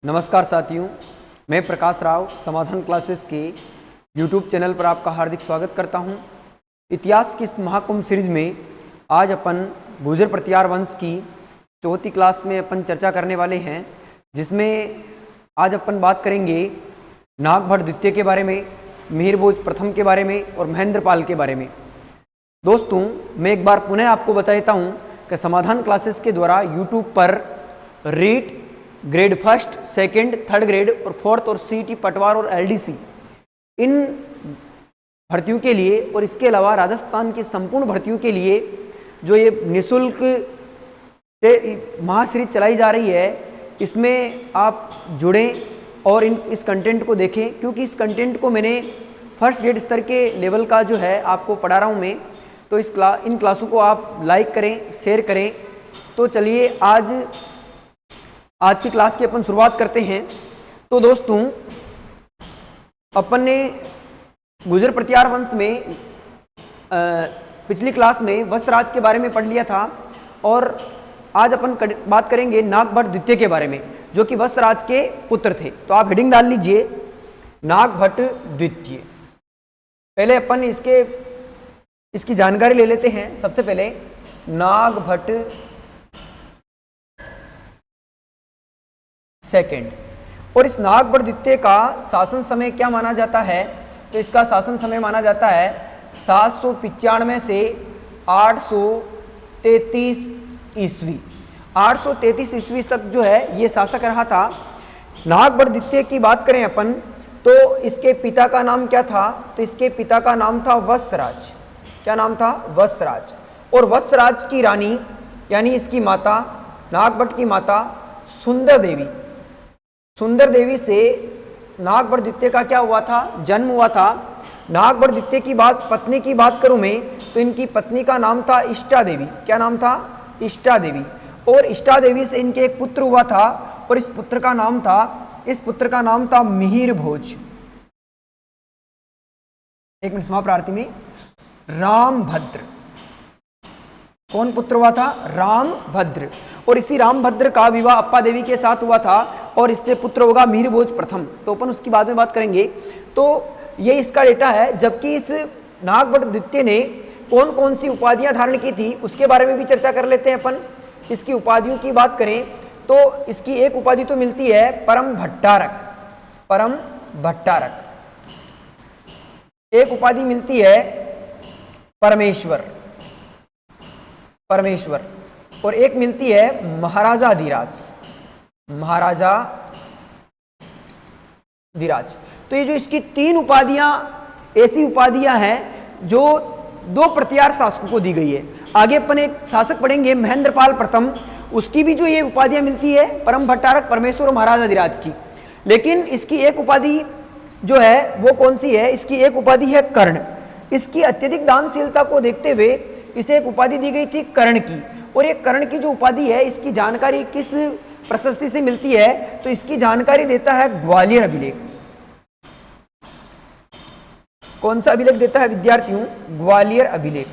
नमस्कार साथियों, मैं प्रकाश राव समाधान क्लासेस के YouTube चैनल पर आपका हार्दिक स्वागत करता हूं। इतिहास की इस महाकुंभ सीरीज में आज अपन गुर्जर प्रतिहार वंश की चौथी क्लास में अपन चर्चा करने वाले हैं, जिसमें आज अपन बात करेंगे नागभट्ट द्वितीय के बारे में, मिहिर भोज प्रथम के बारे में और महेंद्रपाल के बारे में। दोस्तों, मैं एक बार पुनः आपको बता देता हूँ कि समाधान क्लासेस के द्वारा यूट्यूब पर REET grade first, second, third grade और फोर्थ और सीटी पटवार और एलडीसी इन भर्तियों के लिए और इसके अलावा राजस्थान की संपूर्ण भर्तियों के लिए जो ये निःशुल्क महासीरीज चलाई जा रही है, इसमें आप जुड़ें और इस कंटेंट को देखें, क्योंकि इस कंटेंट को मैंने फर्स्ट ग्रेड स्तर के लेवल का जो है आपको पढ़ा रहा हूँ मैं। तो इन क्लासों को आप लाइक करें, शेयर करें। तो चलिए आज की क्लास की अपन शुरुआत करते हैं। तो दोस्तों, अपन ने गुर्जर प्रतिहार वंश में पिछली क्लास में वत्सराज के बारे में पढ़ लिया था और आज अपन बात करेंगे नागभट्ट द्वितीय के बारे में, जो कि वत्सराज के पुत्र थे। तो आप हेडिंग डाल लीजिए नागभट्ट द्वितीय। पहले अपन इसकी जानकारी ले लेते हैं। सबसे पहले नागभट्ट सेकेंड, और इस नागभट्ट द्वितीय का शासन समय क्या माना जाता है? तो इसका शासन समय माना जाता है 795 से 833 ईस्वी। 833 ईस्वी तक जो है ये शासक रहा था। नागभट्ट द्वितीय की बात करें अपन, तो इसके पिता का नाम क्या था? तो इसके पिता का नाम था वत्सराज। क्या नाम था? वत्सराज। और वत्सराज की रानी यानी इसकी माता, नागभट्ट की माता सुंदर देवी, सुंदर देवी से नागभट्ट द्वितीय का क्या हुआ था? जन्म हुआ था। नागभट्ट द्वितीय की पत्नी की बात करूं मैं, तो इनकी पत्नी का नाम था इष्टा देवी। क्या नाम था? इष्टा देवी। और इष्टा देवी से इनके एक पुत्र हुआ था और इस पुत्र का नाम था मिहिर भोज। एक मिनट, समाप्रार्थी में रामभद्र। कौन पुत्र हुआ था? रामभद्र। और इसी रामभद्र का विवाह अप्पा देवी के साथ हुआ था और इससे पुत्र होगा मिहिर भोज प्रथम। तो अपन उसकी बाद में बात करेंगे। तो ये इसका डेटा है। जबकि इस नागभट्ट द्वितीय ने कौन कौन सी उपाधियां धारण की थी उसके बारे में भी चर्चा कर लेते हैं अपन। इसकी उपाधियों की बात करें तो इसकी एक उपाधि तो मिलती है परम भट्टारक। परम भट्टारक। एक उपाधि मिलती है परमेश्वर, परमेश्वर। और एक मिलती है महाराजा धीराज, महाराजा धीराज। तो ये जो इसकी तीन उपाधियां ऐसी उपाधियां हैं जो दो प्रतिहार शासकों को दी गई है। आगे अपन एक शासक पढ़ेंगे महेंद्रपाल प्रथम, उसकी भी जो ये उपाधियां मिलती है परम भट्टारक, परमेश्वर और महाराजा धीराज की। लेकिन इसकी एक उपाधि जो है वो कौन सी है? इसकी एक उपाधि है कर्ण। इसकी अत्यधिक दानशीलता को देखते हुए इसे एक उपाधि दी गई थी कर्ण की। और ये कर्ण की जो उपाधि है, इसकी जानकारी किस प्रशस्ति से मिलती है? तो इसकी जानकारी देता है ग्वालियर अभिलेख। कौन सा अभिलेख देता है विद्यार्थियों? ग्वालियर अभिलेख।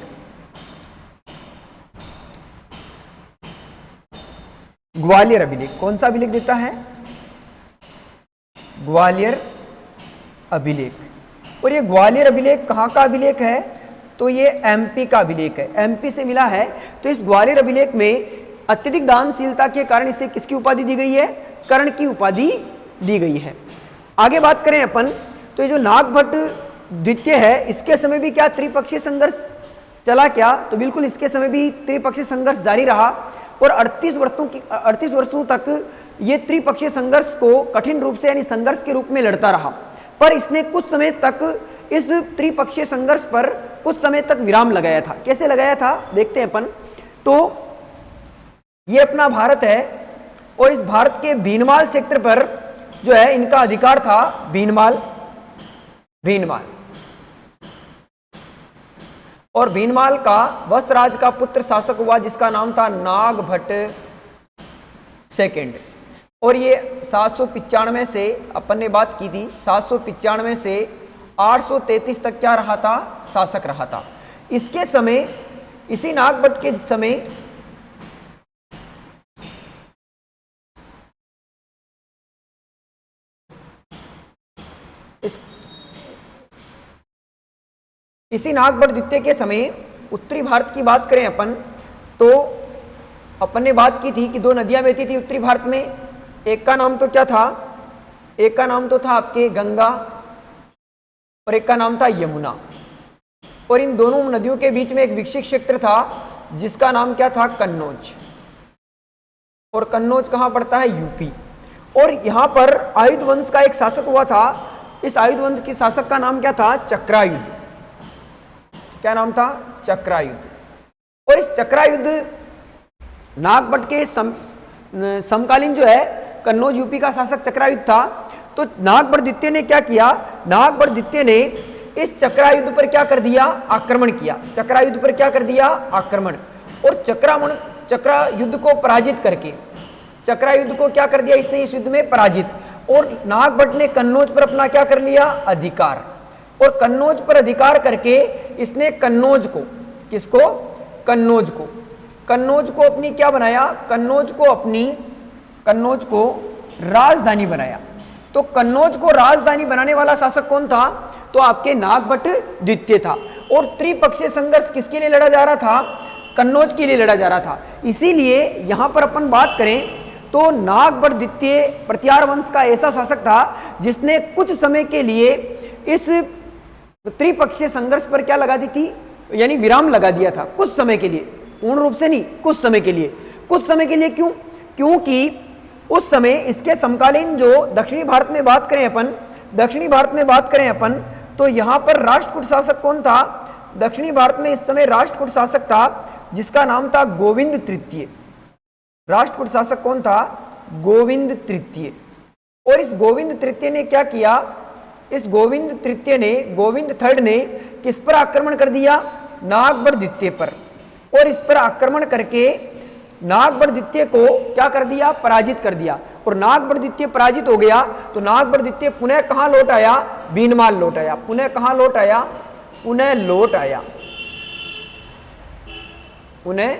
ग्वालियर अभिलेख कौन सा अभिलेख देता है? ग्वालियर अभिलेख। और ये ग्वालियर अभिलेख कहाँ का अभिलेख है? तो ये एमपी का अभिलेख है, एमपी से मिला है। तो इस ग्वालियर अभिलेख में अत्यधिक दानशीलता के कारण इसे किसकी उपाधि दी गई है? कर्ण की उपाधि दी गई है। आगे बात करें अपन, तो ये जो नागभट्ट द्वितीय है, इसके समय भी क्या त्रिपक्षीय संघर्ष चला क्या? तो बिल्कुल इसके समय भी त्रिपक्षीय संघर्ष जारी रहा और 38 वर्षों तक ये त्रिपक्षीय संघर्ष को कठिन रूप से यानी संघर्ष के रूप में लड़ता रहा। पर इसने कुछ समय तक इस त्रिपक्षीय संघर्ष पर कुछ समय तक विराम लगाया था। कैसे लगाया था देखते हैं अपन। तो ये अपना भारत है और इस भारत के भीनमाल क्षेत्र पर जो है इनका अधिकार था। भीनमाल, भीनमाल। और भीनमाल का वत्सराज का पुत्र शासक हुआ जिसका नाम था नागभट्ट सेकेंड। और ये 795 से अपन ने बात की थी, 795 से 833 तक क्या रहा था? शासक रहा था। इसके समय, इसी नागभट्ट के समय इसी नागभट्ट द्वितीय के समय उत्तरी भारत की बात करें अपन, तो अपन ने बात की थी कि दो नदियां बहती थी उत्तरी भारत में। एक का नाम तो क्या था, एक का नाम तो था आपके गंगा और एक का नाम था यमुना। और इन दोनों नदियों के बीच में एक विकसित क्षेत्र था जिसका नाम क्या था, कन्नौज। और कन्नौज कहां पड़ता है, यूपी। और यहां पर आयुध वंश का एक शासक हुआ था। इस आयुध वंश के शासक का नाम क्या था, चक्रायुध। क्या नाम था, चक्रायुध। और इस चक्रायुध नागभट्ट के समकालीन जो है कन्नौज यूपी का शासक चक्रायुध था। तो नागभट्ट द्वितीय ने क्या किया, नागभट्ट द्वितीय ने इस चक्रायुध पर क्या कर दिया, आक्रमण किया। चक्रायुध पर क्या कर दिया, आक्रमण। और चक्रायुध को पराजित करके, चक्रायुध को क्या कर दिया इसने, इस युद्ध में पराजित। और नागभट्ट ने कन्नौज पर अपना क्या कर लिया, अधिकार। और कन्नौज पर अधिकार करके इसने कन्नौज को, किसको, कन्नौज को, कन्नौज को अपनी क्या बनाया, कन्नौज को राजधानी बनाया। तो कन्नौज को राजधानी बनाने वाला शासक कौन था, तो आपके नागभट्ट द्वितीय था। और त्रिपक्षीय संघर्ष किसके लिए लड़ा जा रहा था, कन्नौज के लिए लड़ा जा रहा था। इसीलिए यहां पर अपन बात करें तो नागभट्ट द्वितीय प्रत्यार वंश का ऐसा शासक था जिसने कुछ समय के लिए इस त्रिपक्षीय संघर्ष पर क्या लगा दी थी, यानी विराम लगा दिया था कुछ समय के लिए, पूर्ण रूप से नहीं, कुछ समय के लिए। कुछ समय के लिए क्यों, क्योंकि उस समय इसके समकालीन जो दक्षिणी भारत में बात करें अपन, दक्षिणी भारत में बात करें अपन, तो यहां पर राष्ट्रकूट शासक कौन था, दक्षिणी भारत में इस समय राष्ट्रकूट शासक था जिसका नाम था गोविंद तृतीय। राष्ट्रकूट शासक कौन था, गोविंद तृतीय। और इस गोविंद तृतीय ने क्या किया, इस गोविंद तृतीय ने, गोविंद थर्ड ने किस पर आक्रमण कर दिया, नागभट्ट द्वितीय पर। और इस पर आक्रमण करके नागभट्ट द्वितीय को क्या कर दिया, पराजित कर दिया। और नागभट्ट द्वितीय पराजित हो गया तो नागभट्ट द्वितीय पुनः कहां लौट आया, भीनमाल लौट आया। पुनः कहां लौट आया, पुनः लौट आया, पुनः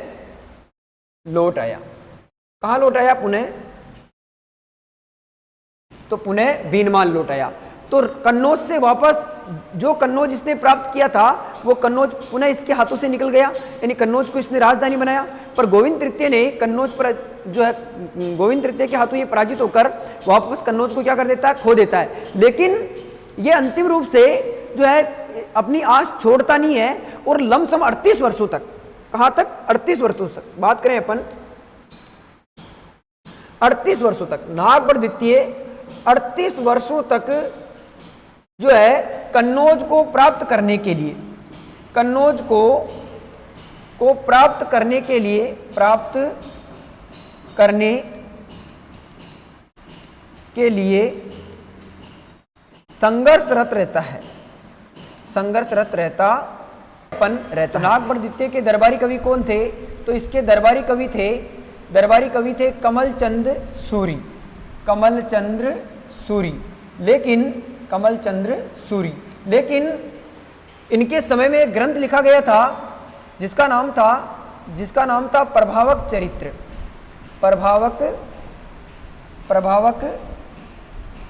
लौट आया। कहां लौट आया, पुनः, तो पुनः भीनमाल लौट आया। तो कन्नौज से वापस जो कन्नौज इसने प्राप्त किया था वो कन्नौज पुनः इसके हाथों से निकल गया, यानी कन्नौज को इसने राजधानी बनाया। पर गोविंद तृतीय ने कन्नौज पर जो है, गोविंद तृतीय के हाथों ये पराजित होकर वापस कन्नौज को क्या कर देता है, खो देता है। लेकिन ये अंतिम रूप से जो है अपनी आस छोड़ता नहीं है और लमसम 38 वर्षों तक, कहां तक, 38 वर्षों तक बात करें अपन, 38 वर्षों तक नागभट्ट द्वितीय 38 वर्षों तक जो है कन्नौज को प्राप्त करने के लिए, कन्नौज को प्राप्त करने के लिए, प्राप्त करने के लिए संघर्षरत रहता है, संघर्षरत रहता रहता। नागभट्ट द्वितीय के दरबारी कवि कौन थे, तो इसके दरबारी कवि थे कमल चंद्र सूरी, कमल चंद्र सूरी। लेकिन कमल चंद्र सूरी, लेकिन इनके समय में एक ग्रंथ लिखा गया था जिसका नाम था प्रभावक चरित्र, प्रभावक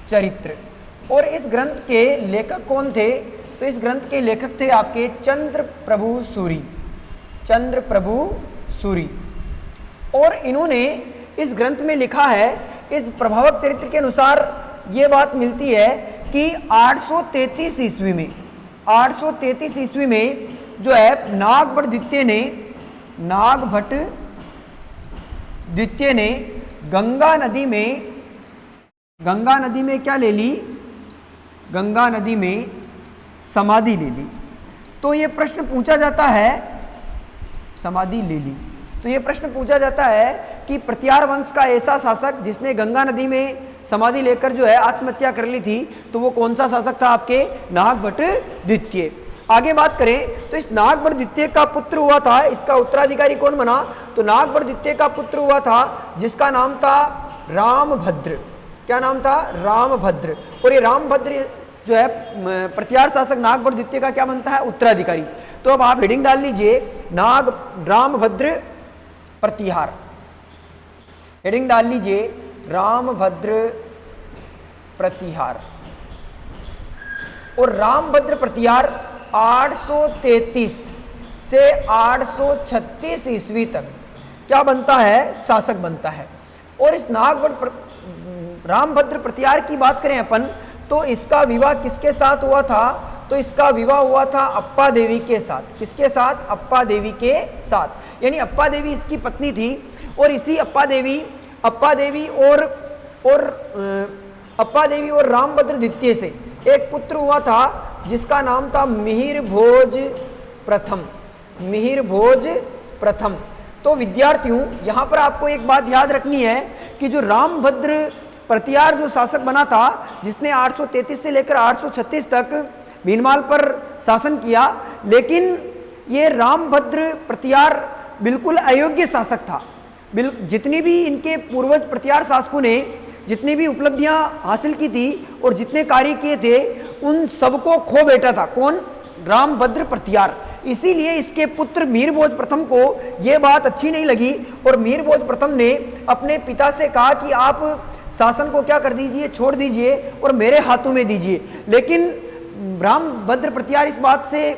चरित्र। और इस ग्रंथ के लेखक कौन थे, तो इस ग्रंथ के लेखक थे आपके चंद्र प्रभु सूरी, चंद्र प्रभु सूरी। और इन्होंने इस ग्रंथ में लिखा है, इस प्रभावक चरित्र के अनुसार ये बात मिलती है कि 833 ईस्वी में, 833 ईस्वी में जो है नागभट्ट द्वितीय ने गंगा नदी में क्या ले ली, गंगा नदी में समाधि ले ली। तो ये प्रश्न पूछा जाता है, समाधि ले ली, तो ये प्रश्न पूछा जाता है कि प्रत्यार वंश का ऐसा शासक जिसने गंगा नदी में समाधि लेकर जो है आत्महत्या कर ली थी, तो वो कौन सा शासक था, आपके नागभट्ट द्वितीय। आगे बात करें तो इस नागभट्ट द्वितीय का पुत्र हुआ था, इसका उत्तराधिकारी कौन बना, तो नागभट्ट द्वितीय का पुत्र हुआ था जिसका नाम था रामभद्र। क्या नाम था, रामभद्र। और ये रामभद्र जो है प्रत्यार शासक नागभट्ट द्वितीय का क्या बनता है, उत्तराधिकारी। तो अब आप हेडिंग डाल लीजिए रामभद्र प्रतिहार, हेडिंग डाल लीजिए रामभद्र प्रतिहार। और रामभद्र प्रतिहार 833 से 836 ईस्वी तक क्या बनता है, शासक बनता है। और इस रामभद्र प्रतिहार की बात करें अपन तो इसका विवाह किसके साथ हुआ था, तो इसका विवाह हुआ था अप्पा देवी के साथ। किसके साथ, अप्पा देवी के साथ, यानी अप्पा देवी इसकी पत्नी थी। और इसी अप्पा देवी और रामभद्र द्वितीय से एक पुत्र हुआ था जिसका नाम था मिहिर भोज प्रथम। मिहिर भोज प्रथम। तो विद्यार्थियों यहाँ पर आपको एक बात याद रखनी है कि जो रामभद्र प्रतिहार जो शासक बना था, जिसने 833 से लेकर 836 तक भीनमाल पर शासन किया, लेकिन ये रामभद्र प्रतिहार बिल्कुल अयोग्य शासक था। जितनी भी इनके पूर्वज प्रतिहार शासकों ने जितनी भी उपलब्धियां हासिल की थी और जितने कार्य किए थे, उन सबको खो बैठा था। कौन, रामभद्र प्रतिहार। इसीलिए इसके पुत्र मिहिर भोज प्रथम को यह बात अच्छी नहीं लगी और मिहिर भोज प्रथम ने अपने पिता से कहा कि आप शासन को क्या कर दीजिए, छोड़ दीजिए और मेरे हाथों में दीजिए। लेकिन रामभद्र प्रतिहार इस बात से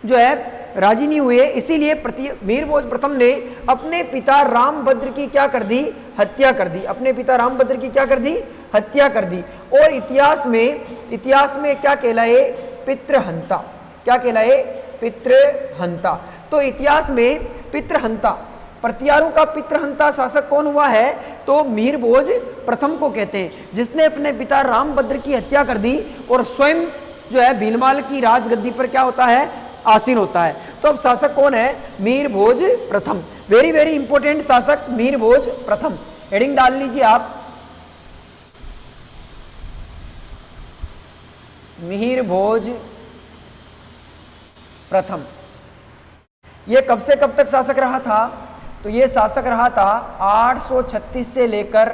जो है राजी नहीं हुए। इसीलिए मिहिर भोज प्रथम ने अपने पिता रामभद्र की क्या कर दी, हत्या कर दी। अपने पिता रामभद्र की क्या कर दी, हत्या कर दी। और इतिहास में क्या कहलाए, पितृहंता। क्या कहलाए, पितृहंता। तो इतिहास में पितृहंता, प्रतिहारों का पितृहंता शासक कौन हुआ है, तो मिहिर भोज प्रथम को कहते हैं, जिसने अपने पिता रामभद्र की हत्या कर दी और स्वयं जो है भीनमाल की राजगद्दी पर क्या होता है, आसीन होता है। तो अब शासक कौन है, मिहिर भोज प्रथम। वेरी वेरी इंपॉर्टेंट शासक मिहिर भोज प्रथम। हेडिंग डाल लीजिए आप, मिहिर भोज प्रथम। ये कब से कब तक शासक रहा था, तो ये शासक रहा था 836 से लेकर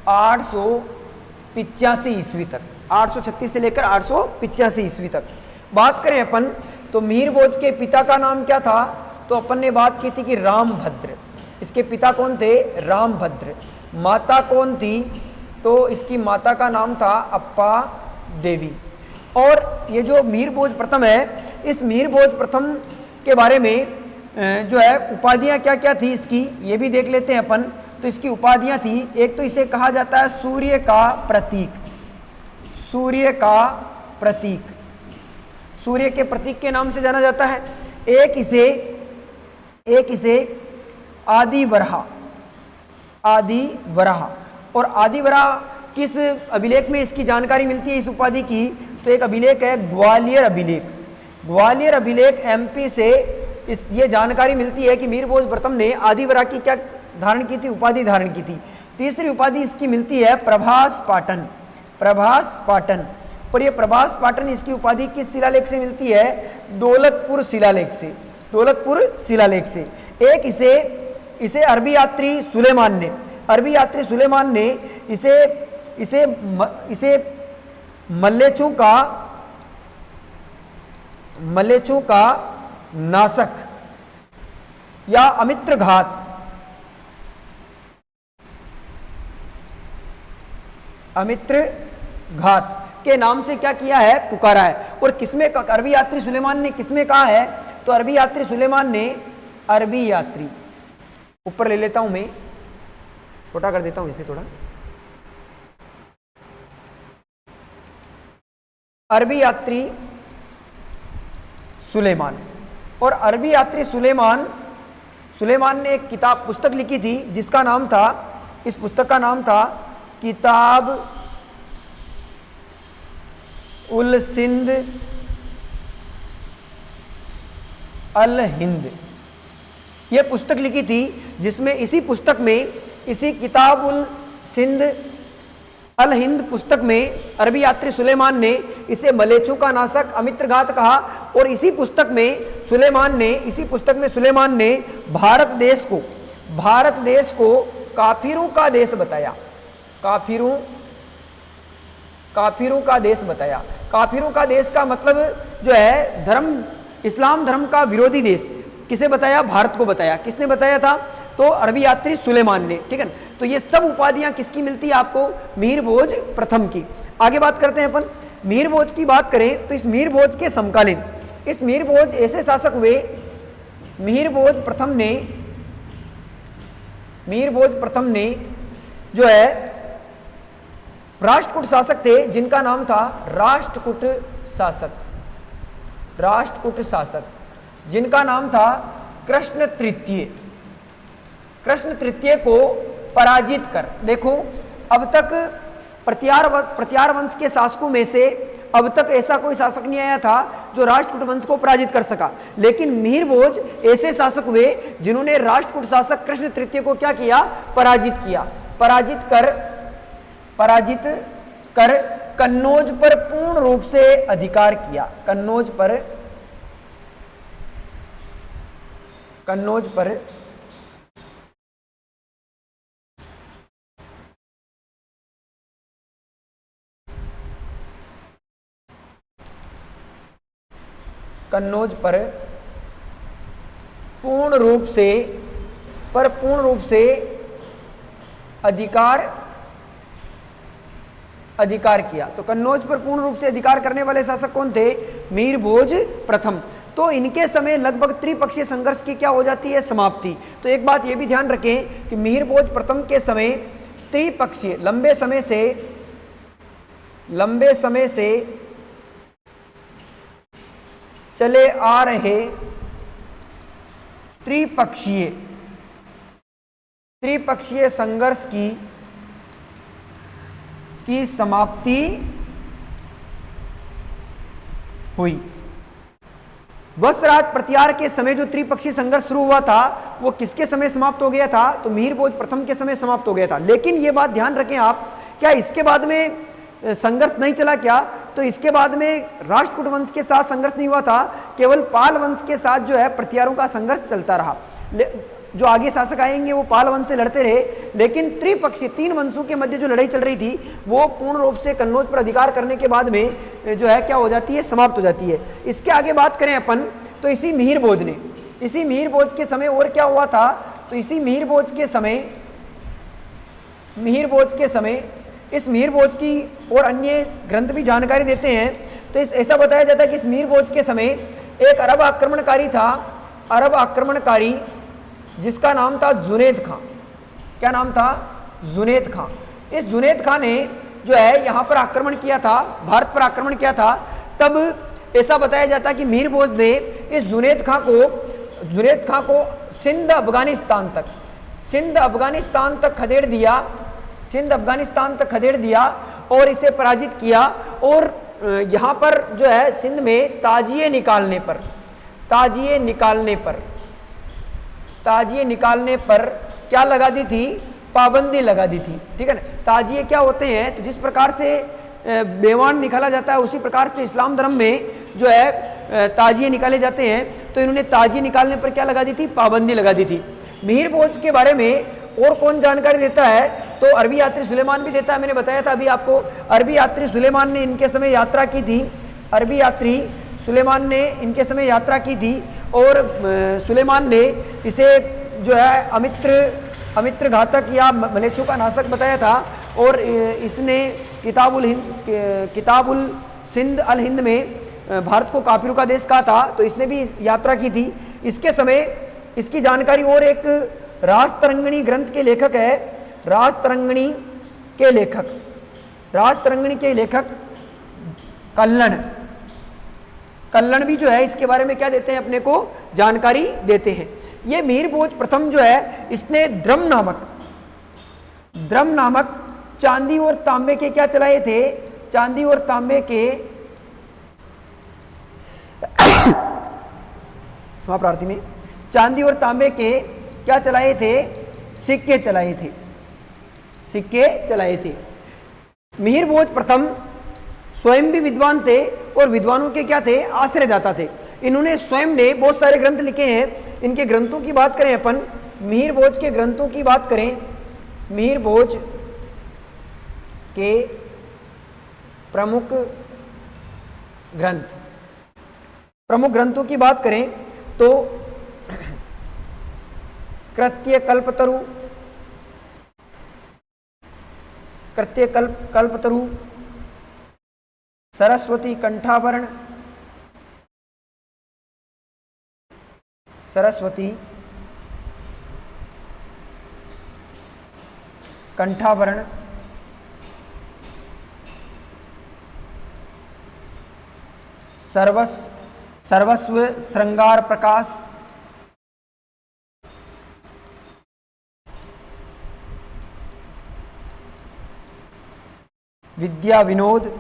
885 ईस्वी तक। 836 से लेकर 885 ईस्वी तक। बात करें अपन तो मिहिर भोज के पिता का नाम क्या था, तो अपन ने बात की थी कि रामभद्र। इसके पिता कौन थे, रामभद्र। माता कौन थी, तो इसकी माता का नाम था अप्पा देवी। और ये जो मिहिर भोज प्रथम है, इस मिहिर भोज प्रथम के बारे में जो है उपाधियां क्या क्या थी इसकी, ये भी देख लेते हैं अपन। तो इसकी उपाधियां थी, एक तो इसे कहा जाता है सूर्य का प्रतीक। सूर्य का प्रतीक, सूर्य के प्रतीक के नाम से जाना जाता है। एक इसे आदिवराह। आदिवराह। और आदिवराह किस अभिलेख में इसकी जानकारी मिलती है, इस उपाधि की, तो एक अभिलेख है ग्वालियर अभिलेख। ग्वालियर अभिलेख एमपी से ये जानकारी मिलती है कि मिहिर भोज प्रथम ने आदिवराह की क्या धारण की थी, उपाधि धारण की थी। तीसरी उपाधि इसकी मिलती है प्रभास पाटन। प्रभास पाटन। और ये प्रभास पाटन इसकी उपाधि किस शिलालेख से मिलती है, दौलतपुर शिलालेख से। दौलतपुर शिलालेख से। एक इसे अरबी यात्री सुलेमान ने इसे मल्लेचू का नाशक या अमित्र घात के नाम से क्या किया है, पुकारा है। और किसमें, अरबी यात्री सुलेमान ने किसमें कहा है, तो अरबी यात्री सुलेमान ने, अरबी यात्री, ऊपर ले लेता हूं मैं, छोटा कर देता हूं इसे थोड़ा, अरबी यात्री सुलेमान। और अरबी यात्री सुलेमान ने एक किताब, पुस्तक लिखी थी जिसका नाम था, इस पुस्तक का नाम था किताब उल सिंध अल हिंद। यह पुस्तक लिखी थी जिसमें इसी किताब उल सिंध अल हिंद पुस्तक में अरबी यात्री सुलेमान ने इसे मलेचू का नाशक, अमित्रघात कहा। और इसी पुस्तक में सुलेमान ने भारत देश को काफिरों का देश बताया। काफिरों का देश बताया। काफिरों का देश का मतलब जो है धर्म, इस्लाम धर्म का विरोधी देश। किसे बताया, भारत को बताया। किसने बताया था, तो अरबी यात्री सुलेमान ने। ठीक है, तो ये सब उपाधियां किसकी मिलती है आपको, मिहिर भोज प्रथम की। आगे बात करते हैं अपन। मिहिर भोज की बात करें तो इस मिहिर भोज के समकालीन, इस मिहिर भोज ऐसे शासक हुए, मिहिर भोज प्रथम ने जो है राष्ट्रकूट शासक थे जिनका नाम था राष्ट्रकूट शासक जिनका नाम था कृष्ण तृतीय को पराजित कर, देखो अब तक प्रत्यार वंश के शासकों में से अब तक ऐसा कोई शासक नहीं आया था जो राष्ट्रकूट वंश को पराजित कर सका, लेकिन मिहिर भोज ऐसे शासक हुए जिन्होंने राष्ट्रकूट शासक कृष्ण तृतीय को क्या किया, पराजित कर कन्नौज पर पूर्ण रूप से अधिकार किया। कन्नौज पर पूर्ण रूप से अधिकार किया। तो कन्नौज पर पूर्ण रूप से अधिकार करने वाले शासक कौन थे, मिहिर भोज प्रथम। तो इनके समय लगभग त्रिपक्षीय संघर्ष की क्या हो जाती है, समाप्ति। तो एक बात यह भी ध्यान रखें कि मिहिर भोज प्रथम के समय त्रिपक्षीय लंबे समय से चले आ रहे त्रिपक्षीय संघर्ष की समाप्ति हुई। वत्सराज प्रत्यार के समय जो त्रिपक्षीय संघर्ष शुरू हुआ था वो किसके समय समाप्त हो गया था, तो मिहिर भोज प्रथम के समय समाप्त हो गया था। लेकिन ये बात ध्यान रखें आप, क्या इसके बाद में संघर्ष नहीं चला क्या, तो इसके बाद में राष्ट्रकूट वंश के साथ संघर्ष नहीं हुआ था, केवल पाल वंश के साथ जो है प्रत्यारों का संघर्ष चलता रहा। जो आगे शासक आएंगे वो पाल वंश से लड़ते रहे, लेकिन त्रिपक्षीय 3 वंशों के मध्य जो लड़ाई चल रही थी वो पूर्ण रूप से कन्नौज पर अधिकार करने के बाद में जो है क्या हो जाती है, समाप्त हो जाती है। इसके आगे बात करें अपन तो इसी मिहिर भोज के समय और क्या हुआ था, तो इसी मिहिर भोज के समय इस मिहिर भोज की और अन्य ग्रंथ भी जानकारी देते हैं। तो ऐसा बताया जाता है कि इस मिहिर भोज के समय एक अरब आक्रमणकारी जिसका नाम था जुनैद खां। क्या नाम था, जुनैद खां। इस जुनैद खां ने जो है यहाँ पर आक्रमण किया था, भारत पर आक्रमण किया था। तब ऐसा बताया जाता है कि मिहिर भोज ने इस जुनैद खां को सिंध अफगानिस्तान तक खदेड़ दिया और इसे पराजित किया। और यहाँ पर जो है सिंध में ताजिए निकालने पर क्या लगा दी थी, पाबंदी लगा दी थी, ठीक है ना। ताजिए क्या होते हैं, तो जिस प्रकार से बेवान निकाला जाता है उसी प्रकार से इस्लाम धर्म में जो है ताजिए निकाले जाते हैं। तो इन्होंने ताजिए निकालने पर क्या लगा दी थी, पाबंदी लगा दी थी। मिहिर भोज के बारे में और कौन जानकारी देता है, तो अरबी यात्री सुलेमान भी देता है। मैंने बताया था अभी आपको, अरबी यात्री सुलेमान ने इनके समय यात्रा की थी। और सुलेमान ने इसे जो है अमित्र घातक या मलेच्छों का नाशक बताया था। और इसने किताबुल सिंध अल हिंद में भारत को काफिरों का देश कहा था, तो इसने भी यात्रा की थी। इसके समय इसकी जानकारी और एक राजतरंगिणी ग्रंथ के लेखक है, राजतरंगिणी के लेखक कल्लण भी जो है इसके बारे में क्या देते हैं, अपने को जानकारी देते हैं। ये मिहिर भोज प्रथम जो है इसने द्रम नामक चांदी और तांबे के क्या चलाए थे, चांदी और तांबे के समाप्रार्थी में चांदी और तांबे के क्या चलाए थे, सिक्के चलाए थे। मिहिर भोज प्रथम स्वयं भी विद्वान थे और विद्वानों के क्या थे, आश्रयदाता थे। इन्होंने स्वयं ने बहुत सारे ग्रंथ लिखे हैं। इनके ग्रंथों की बात करें अपन, मिहिर भोज के ग्रंथों की बात करें, मिहिर भोज के प्रमुख ग्रंथों की बात करें तो कृत्य कल्पतरु, सरस्वती कंठाभरण, सरस्वती कंठाभरण, सर्वस्व श्रृंगार प्रकाश, विद्या विनोद,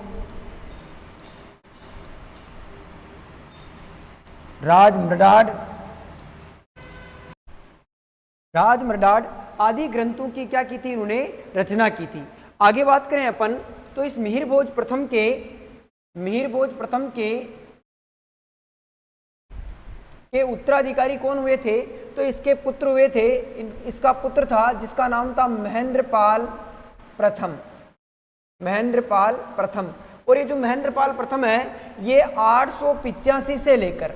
राजमृडाड, राजमृडाड आदि ग्रंथों की क्या की थी, इन्होंने रचना की थी। आगे बात करें अपन तो इस मिहिर भोज प्रथम के उत्तराधिकारी कौन हुए थे, तो इसके पुत्र हुए थे, इसका पुत्र था जिसका नाम था महेंद्रपाल प्रथम, महेंद्रपाल प्रथम। और ये जो महेंद्रपाल प्रथम है ये 885 से लेकर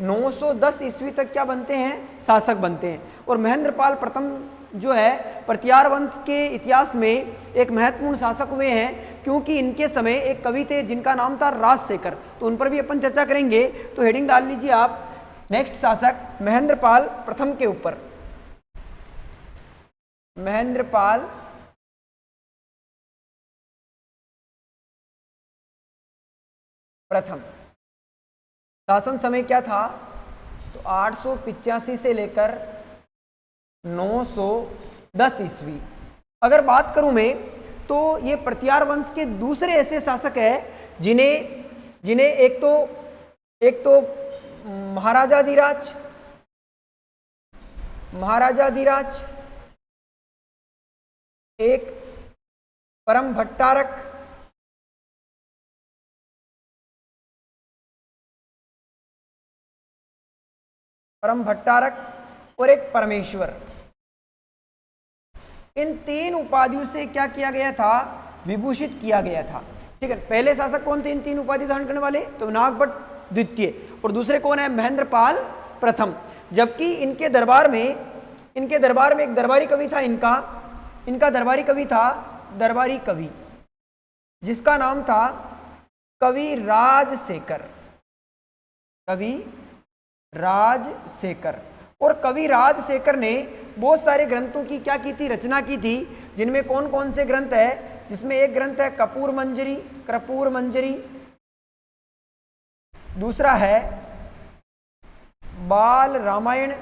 910 ईस्वी तक क्या बनते हैं, शासक बनते हैं। और महेंद्रपाल प्रथम जो है प्रतिहार वंश के इतिहास में एक महत्वपूर्ण शासक हुए हैं, क्योंकि इनके समय एक कवि थे जिनका नाम था राजशेखर, तो उन पर भी अपन चर्चा करेंगे। तो हेडिंग डाल लीजिए आप, नेक्स्ट शासक महेंद्रपाल प्रथम के ऊपर, महेंद्रपाल प्रथम। शासन समय क्या था, तो 885 से लेकर 910 ईस्वी। अगर बात करूं मैं तो ये प्रतिहार वंश के दूसरे ऐसे शासक हैं जिन्हें एक तो महाराजाधिराज, एक परम भट्टारक, और एक परमेश्वर। इन तीन उपाधियों से क्या किया गया था, विभूषित किया गया था। ठीक है, पहले शासक कौन थे इन तीन उपाधि धारण करने वाले, तो नागभट्ट द्वितीय, और दूसरे कौन है, महेंद्रपाल प्रथम। जबकि इनके दरबार में एक दरबारी कवि था, इनका दरबारी कवि जिसका नाम था कवि राजशेखर। और कवि राजशेखर ने बहुत सारे ग्रंथों की क्या की थी, रचना की थी, जिनमें कौन कौन से ग्रंथ है, जिसमें एक ग्रंथ है कर्पूर मंजरी, दूसरा है बाल रामायण,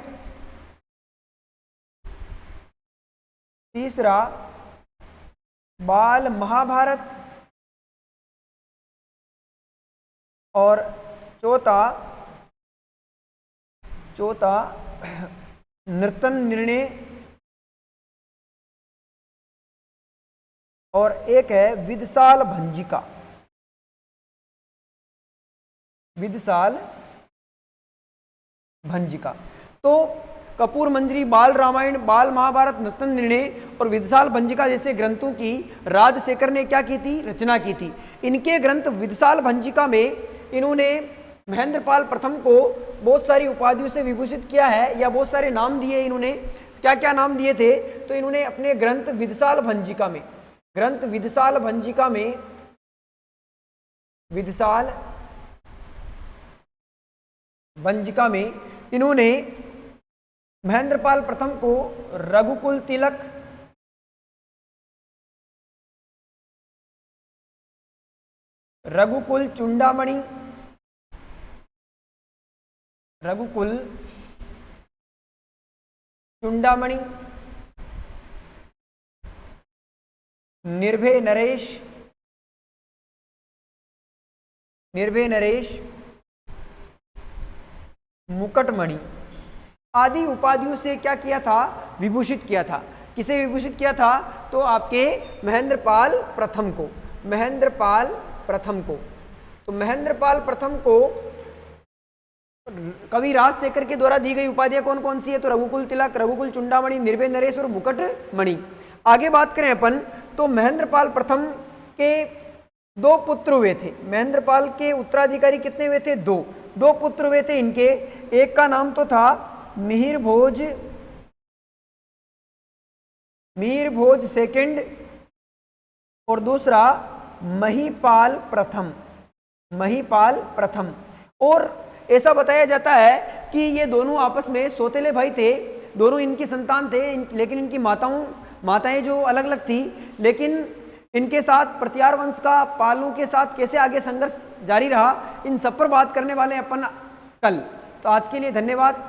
तीसरा बाल महाभारत, और चौथा नर्तन निर्णय, और एक है विदसाल भंजिका। तो कर्पूर मंजरी, बाल रामायण, बाल महाभारत, नर्तन निर्णय और विदसाल भंजिका जैसे ग्रंथों की राजशेखर ने क्या की थी, रचना की थी। इनके ग्रंथ विदसाल भंजिका में इन्होंने महेंद्रपाल प्रथम को बहुत सारी उपाधियों से विभूषित किया है, या बहुत सारे नाम दिए इन्होंने। क्या क्या नाम दिए थे, तो इन्होंने अपने ग्रंथ विदसाल भंजिका में इन्होंने महेंद्रपाल प्रथम को रघुकुल तिलक, रघुकुल चूड़ामणि, निर्भय नरेश, मुकटमणि आदि उपाधियों से क्या किया था, विभूषित किया था। किसे विभूषित किया था, तो आपके महेंद्रपाल प्रथम को। तो महेंद्रपाल प्रथम को कवि राजशेखर के द्वारा दी गई उपाधियां कौन कौन सी है, तो रघुकुल तिलक, रघुकुल चूड़ामणि, निर्भय नरेश और मुकटमणि। आगे बात करें अपन तो महेंद्रपाल प्रथम के दो पुत्र हुए थे। महेंद्रपाल के उत्तराधिकारी कितने हुए थे, दो पुत्र हुए थे इनके। एक का नाम तो था मिहिर भोज सेकंड, और दूसरा महिपाल प्रथम, महिपाल प्रथम। और ऐसा बताया जाता है कि ये दोनों आपस में सौतेले भाई थे, दोनों इनकी संतान थे, लेकिन इनकी माताएं जो अलग अलग थी, लेकिन इनके साथ प्रत्यार वंश का पालों के साथ कैसे आगे संघर्ष जारी रहा, इन सब पर बात करने वाले अपन कल। तो आज के लिए धन्यवाद।